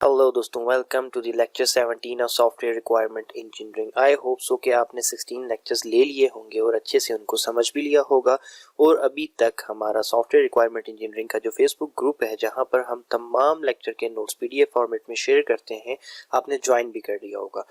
Hello दोस्तों, welcome to the lecture 17 of software requirement engineering. I hope so कि आपने 16 lectures ले लिए होंगे और अच्छे से उनको समझ भी लिया होगा। और अभी तक हमारा सॉफ्टवेयर रिक्वायरमेंट इंजीनियरिंग का जो फेसबुक ग्रुप है, जहां पर हम तमाम लेक्चर के नोट्स पीडीएफ फॉर्मेट में शेयर करते हैं, आपने ज्वाइन भी कर लिया होगा।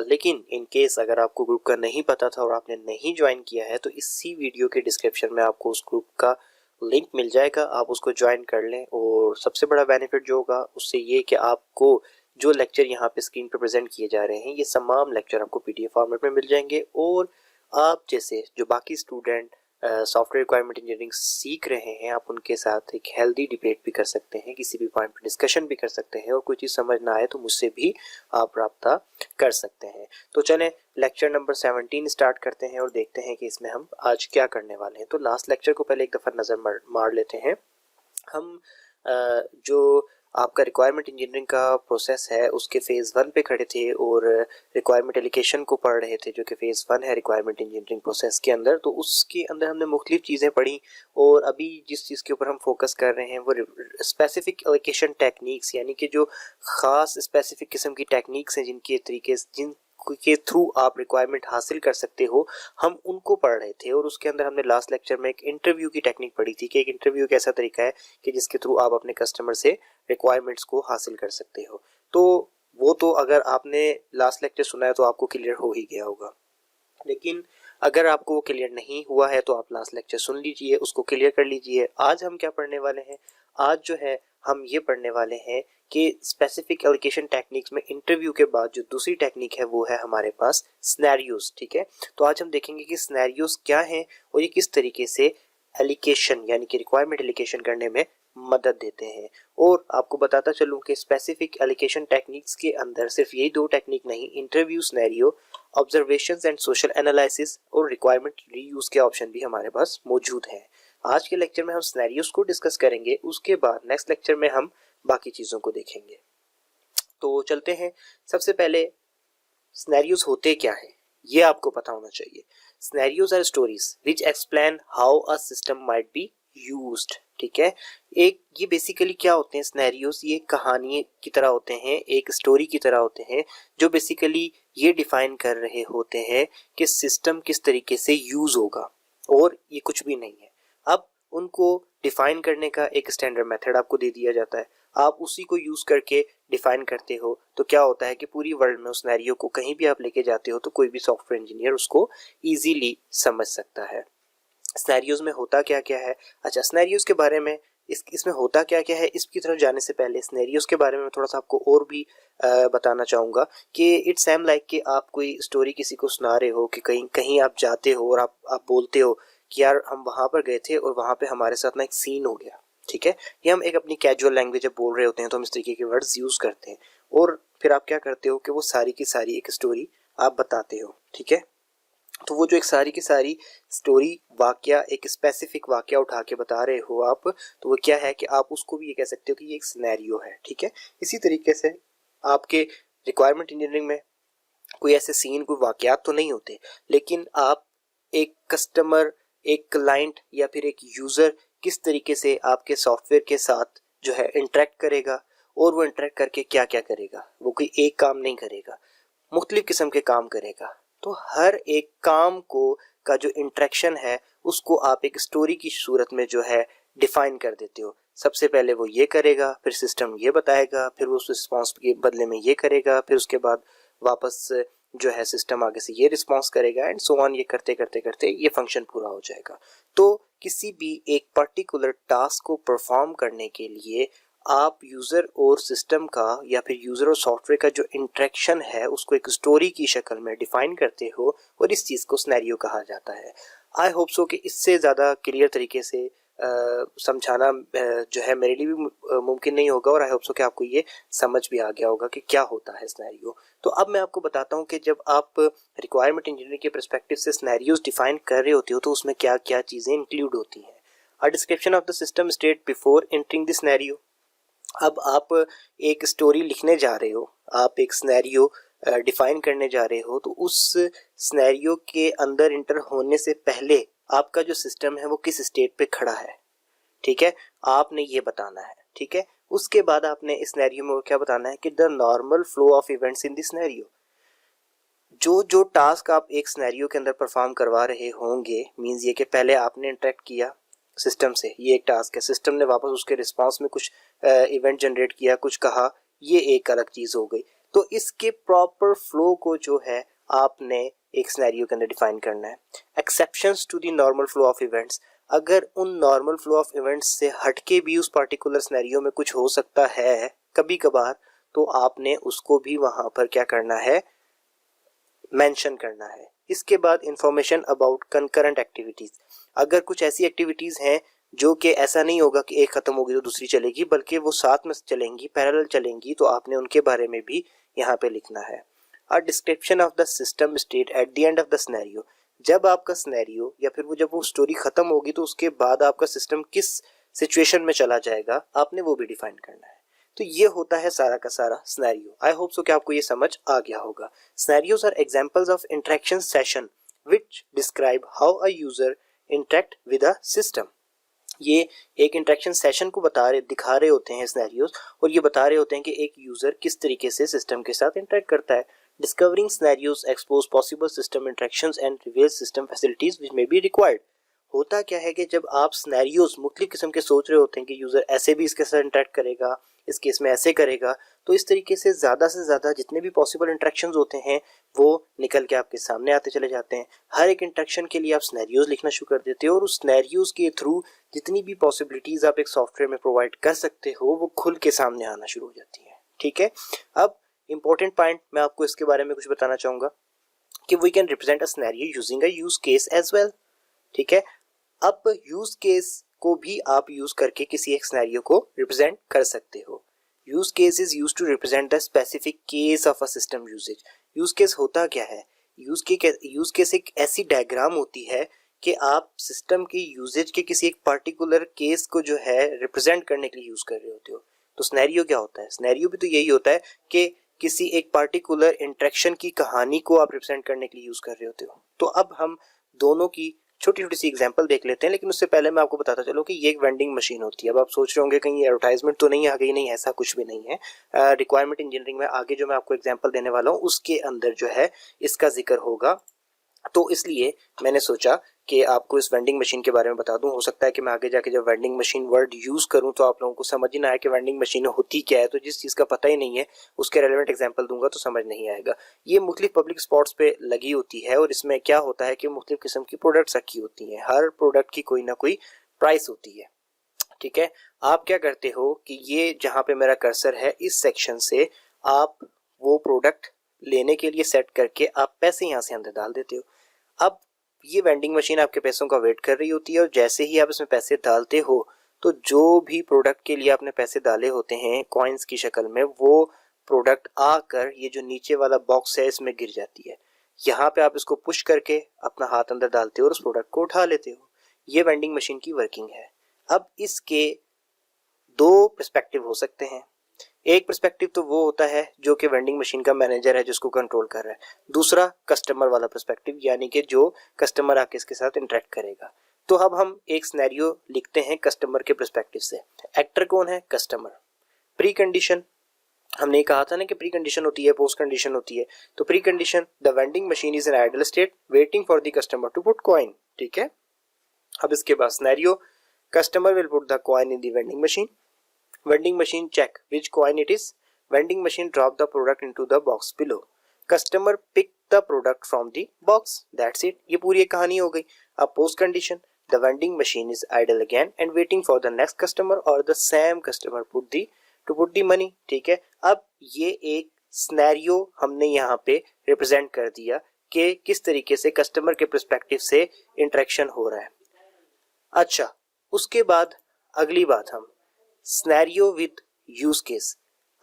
लेकिन इन केस अगर आपको ग्रुप का नहीं पता था और आपने नहीं ज्वाइन किया है, तो इसी वीडियो के डिस्क्रिप्शन में आपको उस ग्रुप का लिंक मिल जाएगा, आप उसको ज्वाइन कर लें। और सबसे बड़ा बेनिफिट जो होगा उससे ये कि आपको जो लेक्चर यहाँ पे स्क्रीन पे प्रेजेंट किए जा रहे हैं, ये तमाम लेक्चर आपको पीडीएफ फॉर्मेट में मिल जाएंगे। और आप जैसे जो बाकी स्टूडेंट सॉफ्टवेयर रिक्वायरमेंट इंजीनियरिंग सीख रहे हैं, आप उनके साथ एक हेल्दी डिबेट भी कर सकते हैं, किसी भी पॉइंट पर डिस्कशन भी कर सकते हैं। और कोई चीज़ समझ ना आए तो मुझसे भी आप रब्ता कर सकते हैं। तो चलें लेक्चर नंबर 17 स्टार्ट करते हैं और देखते हैं कि इसमें हम आज क्या करने वाले हैं। तो लास्ट लेक्चर को पहले एक दफ़ा नज़र मार लेते हैं। हम जो आपका रिक्वायरमेंट इंजीनियरिंग का प्रोसेस है उसके फेज़ 1 पे खड़े थे और रिक्वायरमेंट एलोकेशन को पढ़ रहे थे, जो कि फेज़ 1 है रिक्वायरमेंट इंजीनियरिंग प्रोसेस के अंदर। तो उसके अंदर हमने मुख्तलिफ चीज़ें पढ़ी और अभी जिस चीज़ के ऊपर हम फोकस कर रहे हैं वो स्पेसिफिक एलोकेशन टेक्निक्स, यानी कि जो ख़ास स्पेसिफिक किस्म की टेक्निक्स हैं जिनके तरीके के थ्रू आप रिक्वायरमेंट हासिल कर सकते हो, हम उनको पढ़ रहे थे। और उसके अंदर हमने लास्ट लेक्चर में एक इंटरव्यू की टेक्निक पढ़ी थी कि एक इंटरव्यू एक ऐसा तरीका है कि जिसके थ्रू आप अपने कस्टमर से रिक्वायरमेंट्स को हासिल कर सकते हो। तो वो तो अगर आपने लास्ट लेक्चर सुना है तो आपको क्लियर हो ही गया होगा। लेकिन अगर आपको वो क्लियर नहीं हुआ है तो आप लास्ट लेक्चर सुन लीजिए, उसको क्लियर कर लीजिए। आज हम क्या पढ़ने वाले हैं? आज जो है हम ये पढ़ने वाले हैं कि स्पेसिफिक एलोकेशन टेक्निक्स में इंटरव्यू के बाद जो दूसरी टेक्निक है वो है हमारे पास सिनेरियोज। ठीक है, तो आज हम देखेंगे कि सिनेरियोज क्या हैं और ये किस तरीके से एलोकेशन यानी कि रिक्वायरमेंट एलोकेशन करने में मदद देते हैं। और आपको बताता चलूं कि स्पेसिफिक एलोकेशन टेक्निक्स के अंदर सिर्फ यही दो टेक्निक नहीं, interview, scenario, observations and social analysis और रिक्वायरमेंट रीयूज के ऑप्शन भी हमारे पास मौजूद हैं। आज के लेक्चर में हम सिनेरियोज को डिस्कस करेंगे, उसके बाद नेक्स्ट लेक्चर में हम बाकी चीज़ों को देखेंगे। तो चलते हैं। सबसे पहले सिनेरियोज होते क्या हैं ये आपको पता होना चाहिए। Scenarios are stories which explain how a system might be used. ठीक है, एक ये बेसिकली क्या होते हैं सिनेरियोज? ये कहानी की तरह होते हैं, एक स्टोरी की तरह होते हैं, जो बेसिकली ये डिफाइन कर रहे होते हैं कि सिस्टम किस तरीके से यूज होगा, और ये कुछ भी नहीं है। अब उनको डिफाइन करने का एक स्टैंडर्ड मेथड आपको दे दिया जाता है, आप उसी को यूज करके डिफाइन करते हो। तो क्या होता है कि पूरी वर्ल्ड में उस सिनेरियो को कहीं भी आप लेके जाते हो तो कोई भी सॉफ्टवेयर इंजीनियर उसको इजीली समझ सकता है। सिनेरियोज में होता क्या क्या है? अच्छा, सिनेरियोज के बारे में इसमें होता क्या क्या है इसकी तरफ जाने से पहले सिनेरियोज के बारे में थोड़ा सा आपको और भी बताना चाहूँगा कि इट्स सेम लाइक कि आप कोई स्टोरी किसी को सुना रहे हो कि कहीं कहीं आप जाते हो और आप बोलते हो कि यार हम वहाँ पर गए थे और वहाँ पे हमारे साथ ना एक सीन हो गया। ठीक है, ये हम एक अपनी कैजुअल लैंग्वेज जब बोल रहे होते हैं तो हम इस तरीके के वर्ड्स यूज़ करते हैं। और फिर आप क्या करते हो कि वो सारी की सारी एक स्टोरी आप बताते हो। ठीक है, तो वो जो एक सारी की सारी स्टोरी वाकया, एक स्पेसिफिक वाकया उठा के बता रहे हो आप, तो वो क्या है कि आप उसको भी ये कह सकते हो कि ये एक सिनेरियो है। ठीक है, इसी तरीके से आपके रिक्वायरमेंट इंजीनियरिंग में कोई ऐसे सीन, कोई वाकयात तो नहीं होते, लेकिन आप एक कस्टमर, एक क्लाइंट या फिर एक यूज़र किस तरीके से आपके सॉफ्टवेयर के साथ जो है इंटरेक्ट करेगा, और वो इंटरेक्ट करके क्या क्या करेगा। वो कोई एक काम नहीं करेगा, मुख्तलिफ किस्म के काम करेगा। तो हर एक काम को का जो इंटरेक्शन है उसको आप एक स्टोरी की सूरत में जो है डिफाइन कर देते हो। सबसे पहले वो ये करेगा, फिर सिस्टम ये बताएगा, फिर वो उस रिस्पॉन्स के बदले में ये करेगा, फिर उसके बाद वापस जो है सिस्टम आगे से ये रिस्पॉन्स करेगा, एंड सो ऑन। ये करते करते करते ये फंक्शन पूरा हो जाएगा। तो किसी भी एक पर्टिकुलर टास्क को परफॉर्म करने के लिए आप यूज़र और सिस्टम का या फिर यूज़र और सॉफ्टवेयर का जो इंटरेक्शन है उसको एक स्टोरी की शक्ल में डिफाइन करते हो, और इस चीज़ को सिनेरियो कहा जाता है। आई होप सो कि इससे ज़्यादा क्लियर तरीके से समझाना जो है मेरे लिए भी मुमकिन नहीं होगा, और आई होप सो कि आपको ये समझ भी आ गया होगा कि क्या होता है सिनेरियो। तो अब मैं आपको बताता हूँ कि जब आप रिक्वायरमेंट इंजीनियरिंग के पर्सपेक्टिव से सिनेरियोज डिफाइन कर रहे होते हो तो उसमें क्या क्या चीज़ें इंक्लूड होती हैं। A description of the system state before entering the scenario. अब आप एक स्टोरी लिखने जा रहे हो, आप एक सिनेरियो डिफाइन करने जा रहे हो, तो उस सिनेरियो के अंदर इंटर होने से पहले आपका जो सिस्टम है वो किस स्टेट पे खड़ा है। ठीक है, आपने ये बताना है। ठीक है, उसके बाद आपने इस सिनेरियो में क्या बताना है कि the normal flow of events in this scenario. जो जो टास्क आप एक सिनेरियो के अंदर परफॉर्म करवा रहे होंगे, मींस ये कि पहले आपने इंटरेक्ट किया सिस्टम से, ये एक टास्क है, सिस्टम ने वापस उसके रिस्पांस में कुछ इवेंट जनरेट किया, कुछ कहा, ये एक अलग चीज हो गई। तो इसके प्रॉपर फ्लो को जो है आपने एक सिनेरियो के अंदर डिफाइन करना है। Exceptions to the normal flow of events, अगर उन नॉर्मल फ्लो ऑफ इवेंट्स से हटके भी उस पर्टिकुलर सिनेरियो में कुछ हो सकता है कभी कभार, तो आपने उसको भी वहां पर क्या करना है, मेंशन करना है। इसके बाद इंफॉर्मेशन अबाउट कंकरेंट एक्टिविटीज, अगर कुछ ऐसी एक्टिविटीज हैं जो कि ऐसा नहीं होगा कि एक खत्म होगी तो दूसरी चलेगी, बल्कि वो साथ में चलेंगी, पैरेलल चलेंगी, तो आपने उनके बारे में भी यहाँ पे लिखना है। A description of the system state at the end of the scenario, जब आपका सिनेरियो या फिर जब वो स्टोरी खत्म होगी तो उसके बाद आपका सिस्टम किस सिचुएशन में चला जाएगा, आपने वो भी डिफाइन करना है। तो ये होता है सारा का सारा सिनेरियो। आई होप सो कि आपको ये समझ आ गया होगा। Scenarios are examples of interaction session which describe how a user interact with a system. ये एक इंटरेक्शन सेशन को दिखा रहे होते हैं सिनेरियोज, और ये बता रहे होते हैं कि एक यूजर किस तरीके से सिस्टम के साथ इंटरेक्ट करता है। Discovering scenarios expose possible system interactions and reveal system facilities which may be required. होता क्या है कि जब आप सिनेरियोज मुख्तलिफ किस्म के सोच रहे होते हैं कि यूजर ऐसे भी इसके साथ इंटरेक्ट करेगा, इस केस में ऐसे करेगा, तो इस तरीके से ज़्यादा जितने भी पॉसिबल इंटरेक्शंस होते हैं वो निकल के आपके सामने आते चले जाते हैं। हर एक इंटरेक्शन के लिए आप सिनेरियोज लिखना शुरू कर देते हो, और उस सिनेरियोज के थ्रू जितनी भी पॉसिबिलिटीज़ आप एक सॉफ्टवेयर में प्रोवाइड कर सकते हो वो खुल के सामने आना शुरू हो जाती है। ठीक है, अब इंपॉर्टेंट पॉइंट मैं आपको इसके बारे में कुछ बताना चाहूँगा कि we can represent a scenario using a use case as well. ठीक है, अब यूज केस को भी आप यूज करके किसी एक सिनेरियो को रिप्रेजेंट कर सकते हो। Use case is used to represent the specific case of a system usages. Use case होता क्या है? यूज केस एक ऐसी डायग्राम होती है कि आप सिस्टम के यूजेज के किसी एक पर्टिकुलर केस को जो है रिप्रेजेंट करने के लिए यूज कर रहे होते हो। तो सिनेरियो क्या होता है? सिनेरियो भी तो यही होता है कि किसी एक पर्टिकुलर इंटरेक्शन की कहानी को आप रिप्रेजेंट करने के लिए यूज कर रहे होते हो। तो अब हम दोनों की छोटी छोटी सी एग्जांपल देख लेते हैं, लेकिन उससे पहले मैं आपको बताता चलूं कि ये एक वेंडिंग मशीन होती है। अब आप सोच रहे होंगे कहीं एडवर्टाइजमेंट तो नहीं आ गई? नहीं, ऐसा कुछ भी नहीं है। रिक्वायरमेंट इंजीनियरिंग में आगे जो मैं आपको एग्जांपल देने वाला हूँ उसके अंदर जो है इसका जिक्र होगा, तो इसलिए मैंने सोचा कि आपको इस वेंडिंग मशीन के बारे में बता दूं। हो सकता है कि मैं आगे जाके जब वेंडिंग मशीन वर्ड यूज करूं तो आप लोगों को समझ ही ना आए कि वेंडिंग मशीन होती क्या है, तो जिस चीज़ का पता ही नहीं है उसके रेलेवेंट एग्जांपल दूंगा तो समझ नहीं आएगा। ये मुख्तलिफ पब्लिक स्पॉट्स पे लगी होती है, और इसमें क्या होता है कि मुख्तलिफ किस्म की प्रोडक्ट्स रखी होती हैं, हर प्रोडक्ट की कोई ना कोई प्राइस होती है। ठीक है, आप क्या करते हो कि ये जहाँ पे मेरा कर्सर है इस सेक्शन से आप वो प्रोडक्ट लेने के लिए सेट करके आप पैसे यहाँ से अंदर डाल देते हो। अब ये वेंडिंग मशीन आपके पैसों का वेट कर रही होती है, और जैसे ही आप इसमें पैसे डालते हो तो जो भी प्रोडक्ट के लिए आपने पैसे डाले होते हैं कॉइन्स की शक्ल में, वो प्रोडक्ट आकर ये जो नीचे वाला बॉक्स है इसमें गिर जाती है। यहाँ पे आप इसको पुश करके अपना हाथ अंदर डालते हो और उस प्रोडक्ट को उठा लेते हो। ये वेंडिंग मशीन की वर्किंग है। अब इसके दो पर्सपेक्टिव हो सकते हैं। एक पर्सपेक्टिव तो वो होता है जो कि वेंडिंग मशीन का मैनेजर है जिसको कंट्रोल कर रहा है, दूसरा कस्टमर वाला पर्सपेक्टिव, यानी कि जो कस्टमर आके इसके साथ इंटरेक्ट करेगा। तो अब हम एक सिनेरियो लिखते हैं कस्टमर के पर्सपेक्टिव से। एक्टर कौन है? कस्टमर। प्री कंडीशन, हमने कहा था ना कि प्री कंडीशन होती है, पोस्ट कंडीशन होती है। तो precondition, the vending machine is an idle state waiting for the customer to put coin. ठीक है, अब इसके बाद scenario, customer will put the coin in the vending machine, vending machine check which coin it is, vending machine drop the product into the box below, customer pick the product from the box, that's it। ये पूरी एक कहानी हो गई। अब post condition, the vending machine is idle again and waiting for the next customer or the same customer to put the money। ठीक है, अब ये एक सिनेरियो हमने यहाँ पे रिप्रेजेंट कर दिया कि किस तरीके से कस्टमर के पर्सपेक्टिव से इंटरेक्शन हो रहा है। अच्छा, उसके बाद अगली बात, हम सिनेरियो विद यूज केस।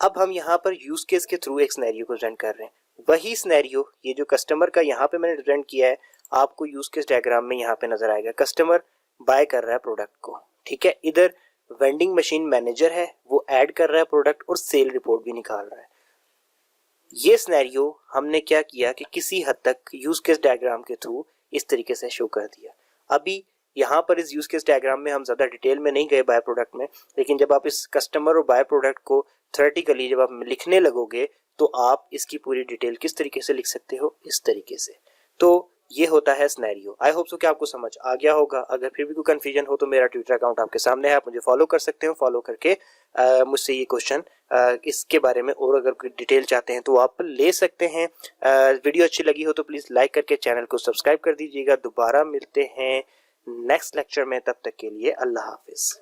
अब हम यहाँ पर यूज केस के थ्रू एक सिनेरियो को प्रेजेंट कर रहे हैं। वही सिनेरियो, ये जो कस्टमर का यहाँ पे मैंने प्रेजेंट किया है, आपको यूज केस डायग्राम में यहाँ पे नजर आएगा। कस्टमर बाय कर रहा है प्रोडक्ट को, ठीक है। इधर वेंडिंग मशीन मैनेजर है, वो ऐड कर रहा है प्रोडक्ट और सेल रिपोर्ट भी निकाल रहा है। ये सिनेरियो हमने क्या किया कि किसी हद तक यूज केस डायग्राम के थ्रू इस तरीके से शो कर दिया। अभी यहाँ पर इस यूज केस डायग्राम में हम ज़्यादा डिटेल में नहीं गए बाय प्रोडक्ट में, लेकिन जब आप इस कस्टमर और बाय प्रोडक्ट को थ्योरेटिकली जब आप लिखने लगोगे तो आप इसकी पूरी डिटेल किस तरीके से लिख सकते हो, इस तरीके से। तो ये होता है सिनेरियो। आई होप सो कि आपको समझ आ गया होगा। अगर फिर भी कोई कंफ्यूजन हो तो मेरा ट्विटर अकाउंट आपके सामने है, आप मुझे फॉलो कर सकते हो। फॉलो करके मुझसे ये क्वेश्चन इसके बारे में और अगर कोई डिटेल चाहते हैं तो आप ले सकते हैं। वीडियो अच्छी लगी हो तो प्लीज़ लाइक करके चैनल को सब्सक्राइब कर दीजिएगा। दोबारा मिलते हैं नेक्स्ट लेक्चर में, तब तक के लिए अल्लाह हाफिज़।